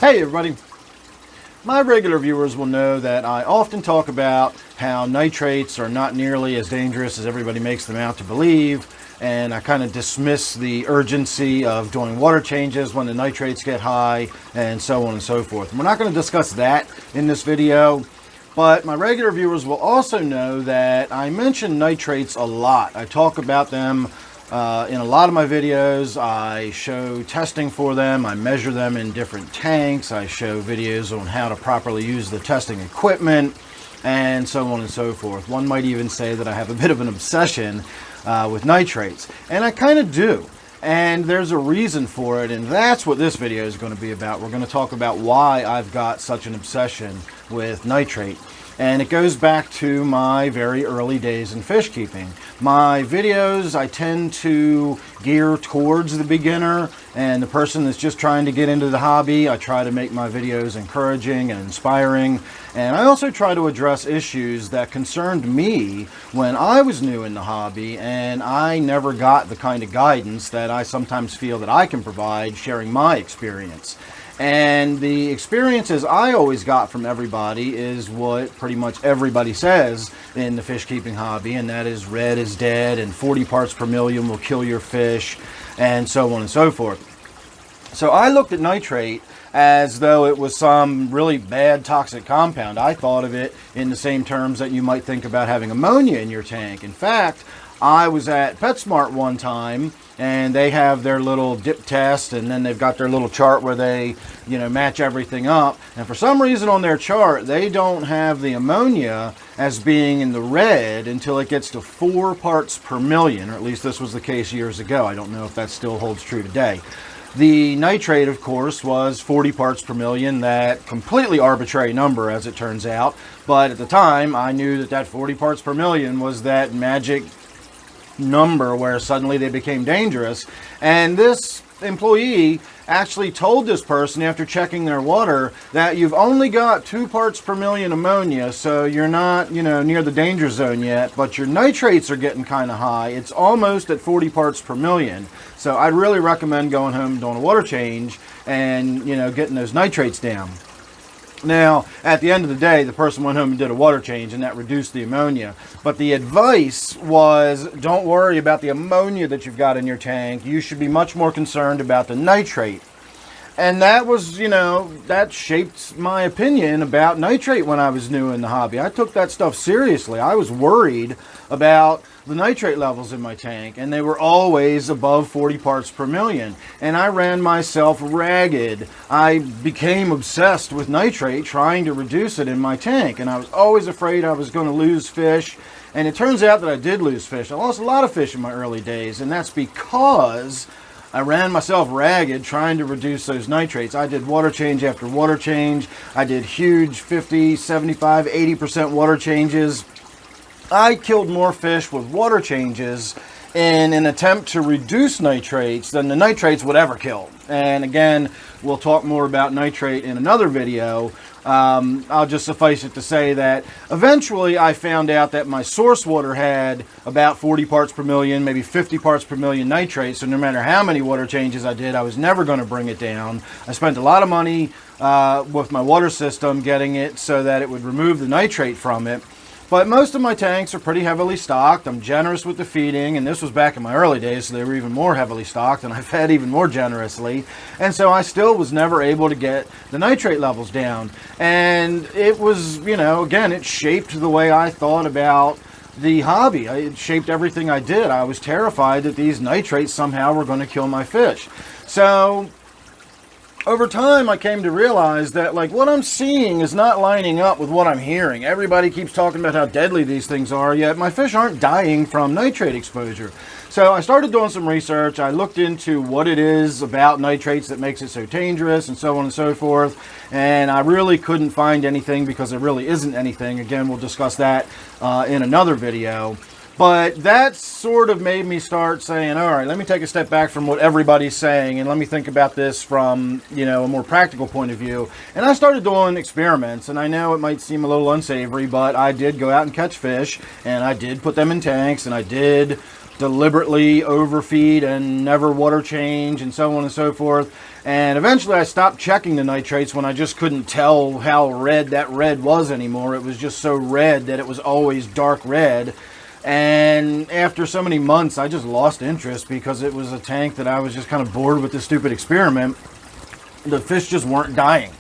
Hey everybody! My regular viewers will know that I often talk about how nitrates are not nearly as dangerous as everybody makes them out to believe, and I kind of dismiss the urgency of doing water changes when the nitrates get high, and so on and so forth. And we're not going to discuss that in this video, but my regular viewers will also know that I mention nitrates a lot. I talk about them in a lot of my videos. I show testing for them. I measure them in different tanks. I show videos on how to properly use the testing equipment, and so on and so forth. One might even say that I have a bit of an obsession with nitrates, and I kind of do. And there's a reason for it, and that's what this video is going to be about. We're going to talk about why I've got such an obsession with nitrate. And it goes back to my very early days in fish keeping. My videos, I tend to gear towards the beginner and the person that's just trying to get into the hobby. I try to make my videos encouraging and inspiring. And I also try to address issues that concerned me when I was new in the hobby, and I never got the kind of guidance that I sometimes feel that I can provide, sharing my experience. And the experiences I always got from everybody is what pretty much everybody says in the fish keeping hobby, and that is red is dead and 40 parts per million will kill your fish, and so on and so forth. So I looked at nitrate as though it was some really bad toxic compound. I thought of it in the same terms that you might think about having ammonia in your tank. In fact, I was at PetSmart one time, and they have their little dip test, and then they've got their little chart where they, match everything up. And for some reason on their chart, they don't have the ammonia as being in the red until it gets to 4 parts per million, or at least this was the case years ago. I don't know if that still holds true today. The nitrate, of course, was 40 parts per million, that completely arbitrary number as it turns out. But at the time, I knew that 40 parts per million was that magic number where suddenly they became dangerous. And this employee actually told this person after checking their water that you've only got 2 parts per million ammonia, so you're not near the danger zone yet, but your nitrates are getting kind of high. It's almost at 40 parts per million. So I'd really recommend going home and doing a water change and getting those nitrates down. Now, at the end of the day, the person went home and did a water change, and that reduced the ammonia. But the advice was, don't worry about the ammonia that you've got in your tank. You should be much more concerned about the nitrate. And that was, that shaped my opinion about nitrate when I was new in the hobby. I took that stuff seriously. I was worried about the nitrate levels in my tank, and they were always above 40 parts per million. And I ran myself ragged. I became obsessed with nitrate, trying to reduce it in my tank. And I was always afraid I was going to lose fish. And it turns out that I did lose fish. I lost a lot of fish in my early days, and that's because I ran myself ragged trying to reduce those nitrates. I did water change after water change. I did huge 50, 75, 80% water changes. I killed more fish with water changes in an attempt to reduce nitrates than the nitrates would ever kill. And again, we'll talk more about nitrate in another video. I'll just suffice it to say that eventually I found out that my source water had about 40 parts per million, maybe 50 parts per million nitrates. So no matter how many water changes I did, I was never going to bring it down. I spent a lot of money with my water system getting it so that it would remove the nitrate from it. But most of my tanks are pretty heavily stocked. I'm generous with the feeding, and this was back in my early days, so they were even more heavily stocked, and I fed even more generously. And so I still was never able to get the nitrate levels down. And it was, again, it shaped the way I thought about the hobby. It shaped everything I did. I was terrified that these nitrates somehow were going to kill my fish. So over time, I came to realize that what I'm seeing is not lining up with what I'm hearing. Everybody keeps talking about how deadly these things are, yet my fish aren't dying from nitrate exposure. So I started doing some research. I looked into what it is about nitrates that makes it so dangerous, and so on and so forth. And I really couldn't find anything, because there really isn't anything. Again, we'll discuss that in another video. But that sort of made me start saying, all right, let me take a step back from what everybody's saying, and let me think about this from, a more practical point of view. And I started doing experiments, and I know it might seem a little unsavory, but I did go out and catch fish, and I did put them in tanks, and I did deliberately overfeed and never water change and so on and so forth. And eventually I stopped checking the nitrates when I just couldn't tell how red that red was anymore. It was just so red that it was always dark red. And after so many months, I just lost interest because it was a tank that I was just kind of bored with this stupid experiment. The fish just weren't dying.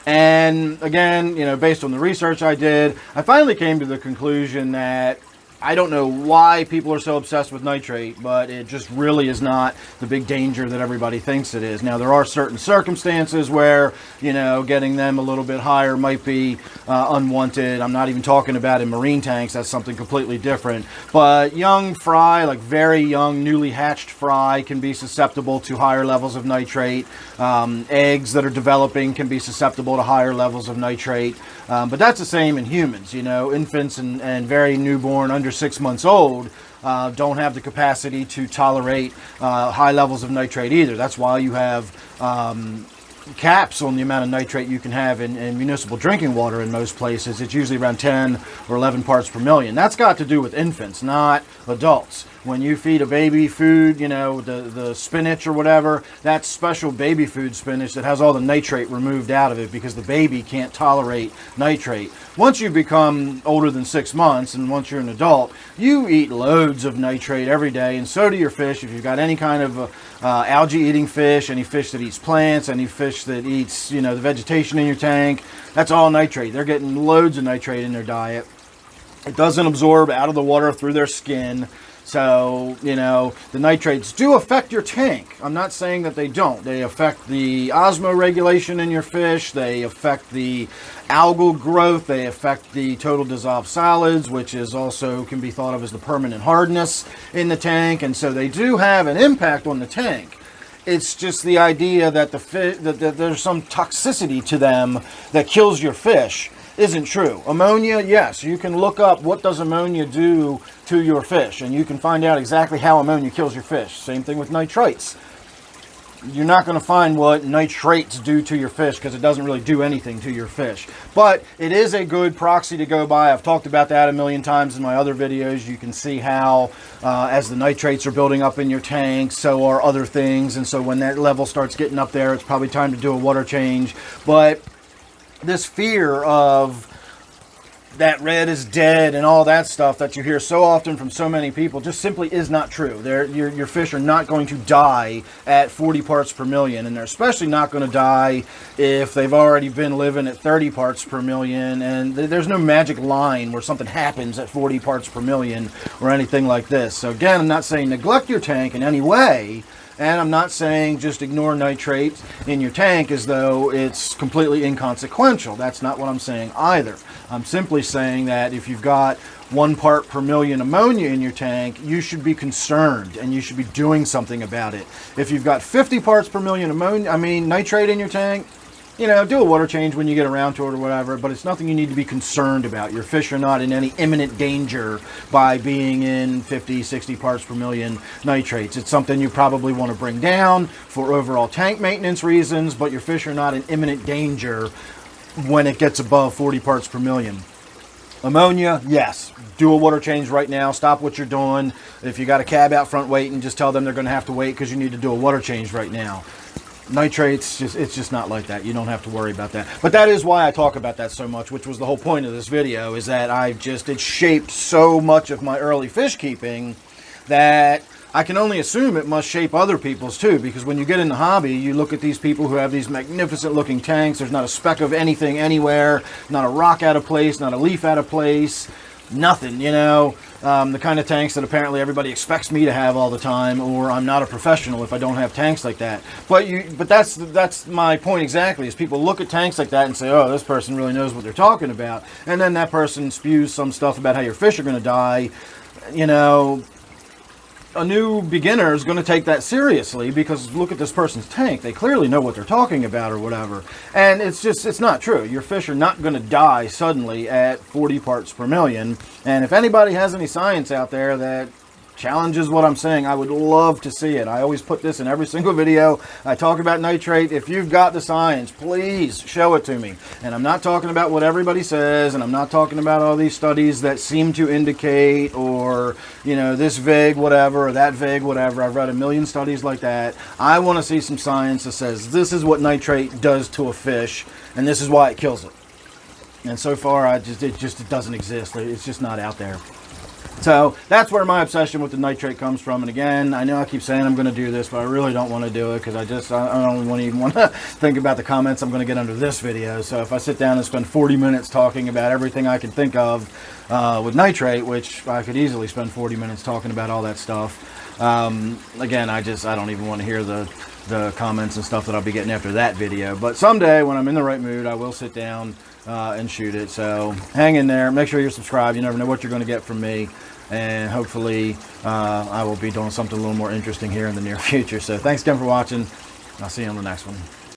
And again, you know, based on the research I did, I finally came to the conclusion that I don't know why people are so obsessed with nitrate, but it just really is not the big danger that everybody thinks it is. Now, there are certain circumstances where, you know, getting them a little bit higher might be unwanted. I'm not even talking about in marine tanks. That's something completely different. But young fry, like very young, newly hatched fry, can be susceptible to higher levels of nitrate. Eggs that are developing can be susceptible to higher levels of nitrate. But that's the same in humans. You know, infants and very newborn, under 6 months old, don't have the capacity to tolerate high levels of nitrate either. That's why you have caps on the amount of nitrate you can have in municipal drinking water in most places. It's usually around 10 or 11 parts per million. That's got to do with infants, not adults. When you feed a baby food, you know, the spinach or whatever, that's special baby food spinach that has all the nitrate removed out of it because the baby can't tolerate nitrate. Once you become older than 6 months and once you're an adult, you eat loads of nitrate every day, and so do your fish. If you've got any kind of algae eating fish, any fish that eats plants, any fish that eats, you know, the vegetation in your tank, that's all nitrate. They're getting loads of nitrate in their diet. It doesn't absorb out of the water through their skin. So, you know, the nitrates do affect your tank. I'm not saying that they don't. They affect the osmoregulation in your fish. They affect the algal growth. They affect the total dissolved solids, which is also can be thought of as the permanent hardness in the tank. And so they do have an impact on the tank. It's just the idea that that there's some toxicity to them that kills your fish isn't true. Ammonia, yes, you can look up what does ammonia do to your fish, and you can find out exactly how ammonia kills your fish. Same thing with nitrates. You're not going to find what nitrates do to your fish because it doesn't really do anything to your fish. But it is a good proxy to go by. I've talked about that a million times in my other videos. You can see how as the nitrates are building up in your tank, so are other things. And so when that level starts getting up there, it's probably time to do a water change. But this fear of that red is dead and all that stuff that you hear so often from so many people just simply is not true. Your fish are not going to die at 40 parts per million, and they're especially not going to die if they've already been living at 30 parts per million, and there's no magic line where something happens at 40 parts per million or anything like this. So again, I'm not saying neglect your tank in any way, and I'm not saying just ignore nitrates in your tank as though it's completely inconsequential. That's not what I'm saying either. I'm simply saying that if you've got 1 part per million ammonia in your tank, you should be concerned and you should be doing something about it. If you've got 50 parts per million nitrate in your tank, you know, do a water change when you get around to it or whatever, but it's nothing you need to be concerned about. Your fish are not in any imminent danger by being in 50, 60 parts per million nitrates. It's something you probably want to bring down for overall tank maintenance reasons, but your fish are not in imminent danger when it gets above 40 parts per million. Ammonia, yes, do a water change right now. Stop what you're doing. If you got a cab out front waiting, just tell them they're going to have to wait because you need to do a water change right now. Nitrates, it's just not like that. You don't have to worry about that. But that is why I talk about that so much, which was the whole point of this video, is that it shaped so much of my early fish keeping that I can only assume it must shape other people's too, because when you get in the hobby, you look at these people who have these magnificent looking tanks. There's not a speck of anything anywhere, not a rock out of place, not a leaf out of place, nothing, you know. The kind of tanks that apparently everybody expects me to have all the time, or I'm not a professional if I don't have tanks like that. But that's my point exactly, is people look at tanks like that and say, oh, this person really knows what they're talking about. And then that person spews some stuff about how your fish are going to die. You know, a new beginner is going to take that seriously because look at this person's tank. They clearly know what they're talking about or whatever. And it's not true. Your fish are not going to die suddenly at 40 parts per million. And if anybody has any science out there that Challenge is what I'm saying. I would love to see it. I always put this in every single video. I talk about nitrate. If you've got the science, please show it to me. And I'm not talking about what everybody says, and I'm not talking about all these studies that seem to indicate, or, you know, this vague whatever, or that vague whatever. I've read a million studies like that. I want to see some science that says this is what nitrate does to a fish, and this is why it kills it. And so far, it doesn't exist. It's just not out there. So that's where my obsession with the nitrate comes from. And again, I know I keep saying I'm going to do this, but I really don't want to do it because I don't even want to think about the comments I'm going to get under this video. So if I sit down and spend 40 minutes talking about everything I can think of with nitrate, which I could easily spend 40 minutes talking about all that stuff, again, I don't even want to hear the comments and stuff that I'll be getting after that video. But someday when I'm in the right mood, I will sit down and shoot it. So hang in there. Make sure you're subscribed. You never know what you're going to get from me. And hopefully I will be doing something a little more interesting here in the near future. So thanks again for watching. I'll see you on the next one.